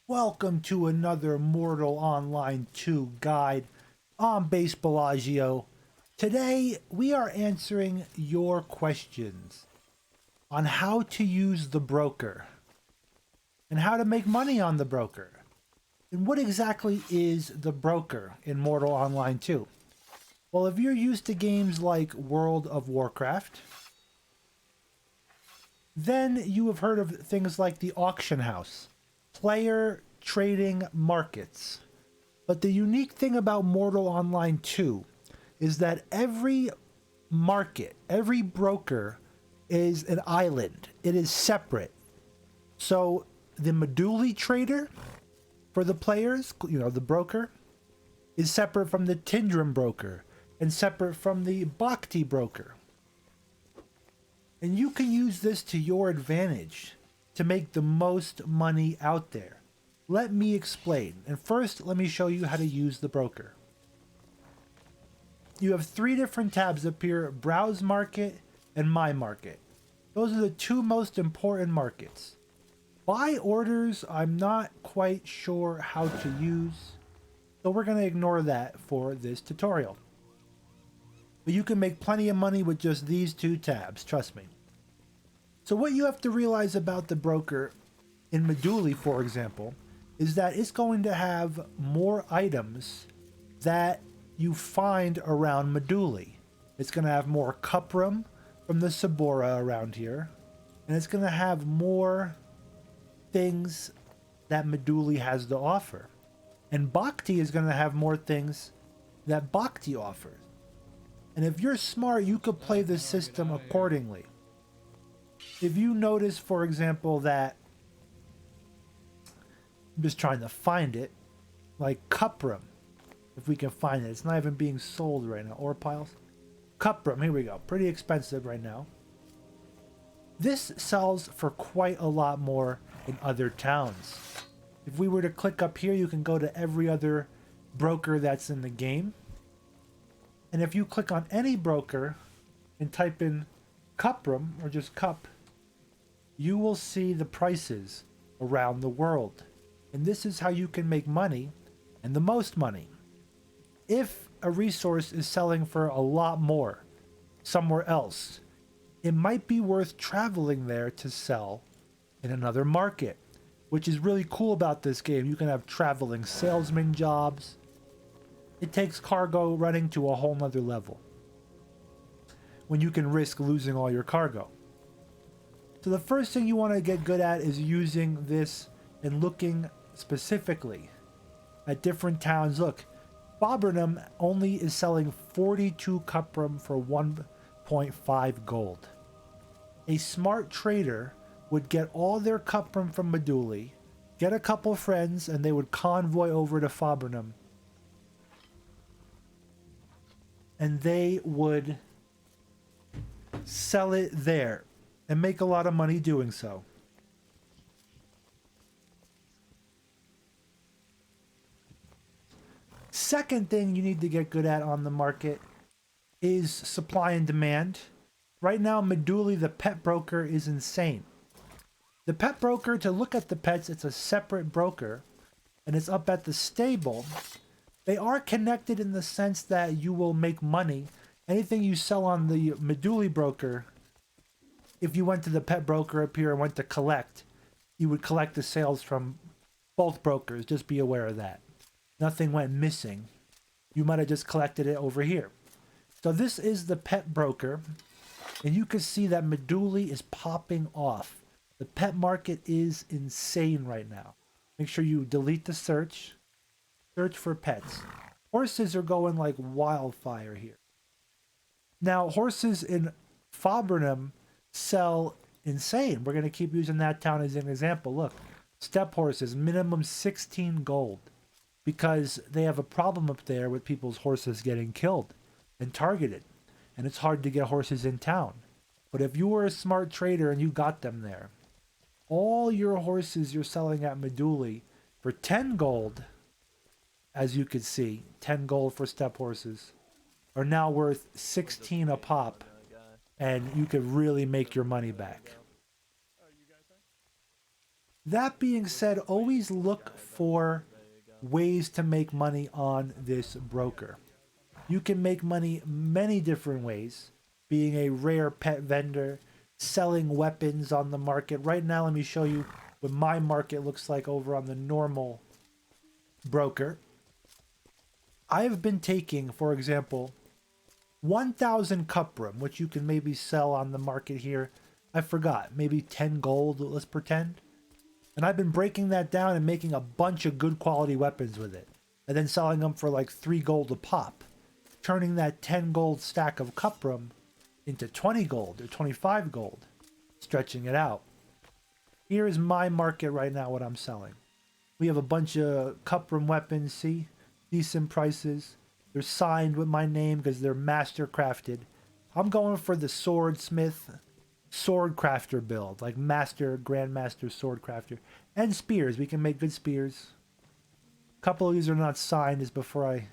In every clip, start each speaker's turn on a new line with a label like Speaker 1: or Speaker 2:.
Speaker 1: Welcome to another Mortal Online 2 guide. I'm Base Bellagio. Today we are answering your questions on how to use the broker and how to make money on the broker. And what exactly is the broker in Mortal Online 2? Well, if you're used to games like World of Warcraft, then you have heard of things like the auction house, player trading markets. But the unique thing about Mortal Online 2 is that every market, every broker is an island. It is separate. So the Meduli trader for the players, the broker, is separate from the Tindrim broker and separate from the Bhakti broker. And you can use this to your advantage to make the most money out there. Let me explain. And first, let me show you how to use the broker. You have three different tabs up here: Browse Market and My Market. Those are the two most important markets. Buy orders, I'm not quite sure how to use, so we're going to ignore that for this tutorial. But you can make plenty of money with just these two tabs, trust me. So what you have to realize about the broker in Meduli, for example, is that it's going to have more items that you find around Meduli. It's going to have more cuprum from the Sabora around here, and it's going to have more things that Meduli has to offer. And Bhakti is going to have more things that Bhakti offers. And if you're smart, you could play the system accordingly. If you notice, for example, that I'm just trying to find it, like cuprum, if we can find it. It's not even being sold right now. Ore piles. Cuprum, here we go. Pretty expensive right now. This sells for quite a lot more in other towns. If we were to click up here, you can go to every other broker that's in the game. And if you click on any broker and type in cuprum or just cup, you will see the prices around the world. And this is how you can make money, and the most money. If a resource is selling for a lot more somewhere else, it might be worth traveling there to sell in another market, which is really cool about this game. You can have traveling salesman jobs. It takes cargo running to a whole nother level when you can risk losing all your cargo. So the first thing you want to get good at is using this and looking specifically at different towns. Look, Fabernum only is selling 42 cuprum for 1.5 gold. A smart trader would get all their cuprum from Meduli, get a couple friends, and they would convoy over to Fabernum. And they would sell it there and make a lot of money doing so. Second thing you need to get good at on the market is supply and demand. Right now, Meduli, the pet broker, is insane. The pet broker, to look at the pets, it's a separate broker, and it's up at the stable. They are connected in the sense that you will make money. Anything you sell on the Meduli broker, if you went to the pet broker up here and went to collect, you would collect the sales from both brokers. Just be aware of that. Nothing went missing. You might have just collected it over here. So this is the pet broker, and you can see that Meduli is popping off. The pet market is insane right now. Make sure you delete the search. Search for pets. Horses are going like wildfire here. Now, horses in Fabernum sell insane. We're going to keep using that town as an example. Look, steppe horses, minimum 16 gold. Because they have a problem up there with people's horses getting killed and targeted. And it's hard to get horses in town. But if you were a smart trader and you got them there, all your horses you're selling at Meduli for 10 gold, as you can see, 10 gold for steppe horses, are now worth 16 a pop, and you could really make your money back. That being said, always look for ways to make money on this broker. You can make money many different ways, being a rare pet vendor, selling weapons on the market. Right now, let me show you what my market looks like over on the normal broker. I have been taking, for example, 1,000 cuprum, which you can maybe sell on the market here. I forgot, maybe 10 gold, let's pretend. And I've been breaking that down and making a bunch of good quality weapons with it. And then selling them for like 3 gold a pop. Turning that 10 gold stack of cuprum into 20 gold or 25 gold. Stretching it out. Here is my market right now, what I'm selling. We have a bunch of cuprum weapons, see? Decent prices. They're signed with my name because they're master crafted. I'm going for the swordsmith, sword crafter build, like master, grandmaster sword crafter. And spears, we can make good spears. A couple of these are not signed, is before I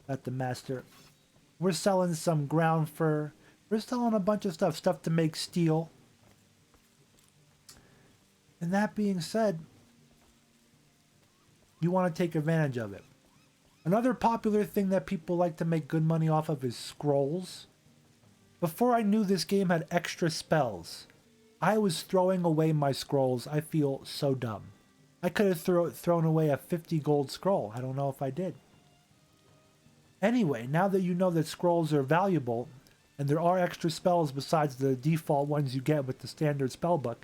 Speaker 1: got the master. We're selling some ground fur. We're selling a bunch of stuff to make steel. And that being said, you want to take advantage of it. Another popular thing that people like to make good money off of is scrolls. Before I knew this game had extra spells, I was throwing away my scrolls. I feel so dumb. I could have thrown away a 50 gold scroll. I don't know if I did. Anyway, now that you know that scrolls are valuable, and there are extra spells besides the default ones you get with the standard spellbook,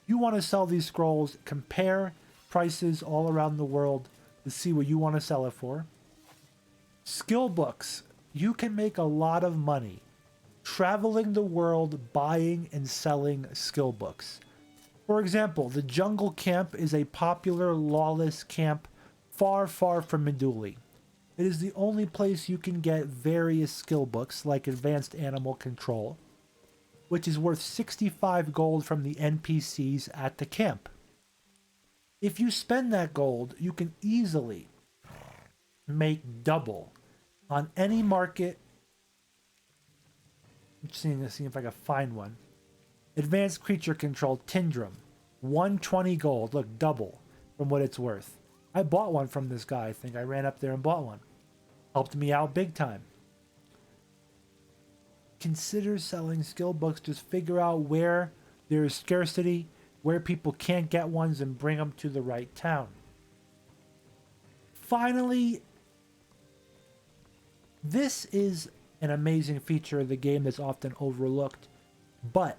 Speaker 1: you want to sell these scrolls, compare prices all around the world to see what you want to sell it for. Skill books. You can make a lot of money traveling the world buying and selling skill books. For example, the jungle camp is a popular lawless camp far, far from Meduli. It is the only place you can get various skill books like Advanced Animal Control, which is worth 65 gold from the NPCs at the camp. If you spend that gold, you can easily make double on any market. I'm seeing if I can find one. Advanced Creature Control, Tindrum, 120 gold. Look, double from what it's worth. I bought one from this guy, I think. I ran up there and bought one. Helped me out big time. Consider selling skill books. Just figure out where there is scarcity, where people can't get ones, and bring them to the right town. Finally, this is an amazing feature of the game that's often overlooked. But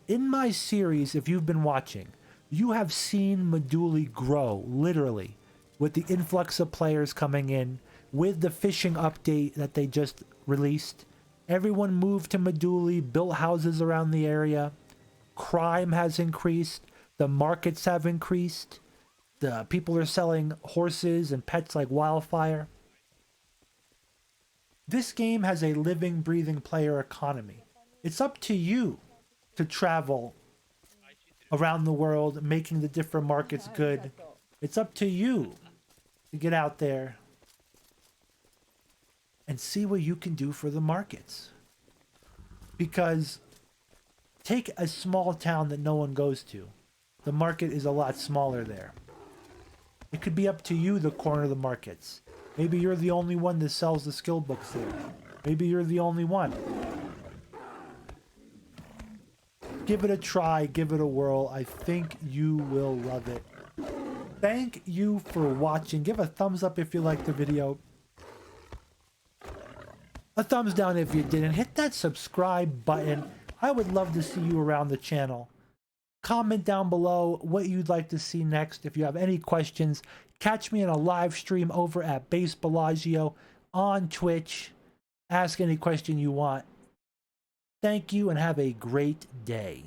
Speaker 1: in my series, if you've been watching, you have seen Meduli grow, literally, with the influx of players coming in, with the fishing update that they just released. Everyone moved to Meduli, built houses around the area. Crime has increased. The markets have increased. The people are selling horses and pets like wildfire. This game has a living, breathing player economy. It's up to you to travel around the world, making the different markets good. It's up to you to get out there and see what you can do for the markets. Because take a small town that no one goes to. The market is a lot smaller there. It could be up to you to corner the markets. Maybe you're the only one that sells the skill books there. Maybe you're the only one. Give it a try, give it a whirl. I think you will love it. Thank you for watching. Give a thumbs up if you liked the video. A thumbs down if you didn't. Hit that subscribe button. I would love to see you around the channel. Comment down below what you'd like to see next. If you have any questions, catch me in a live stream over at Base Bellagio on Twitch. Ask any question you want. Thank you and have a great day.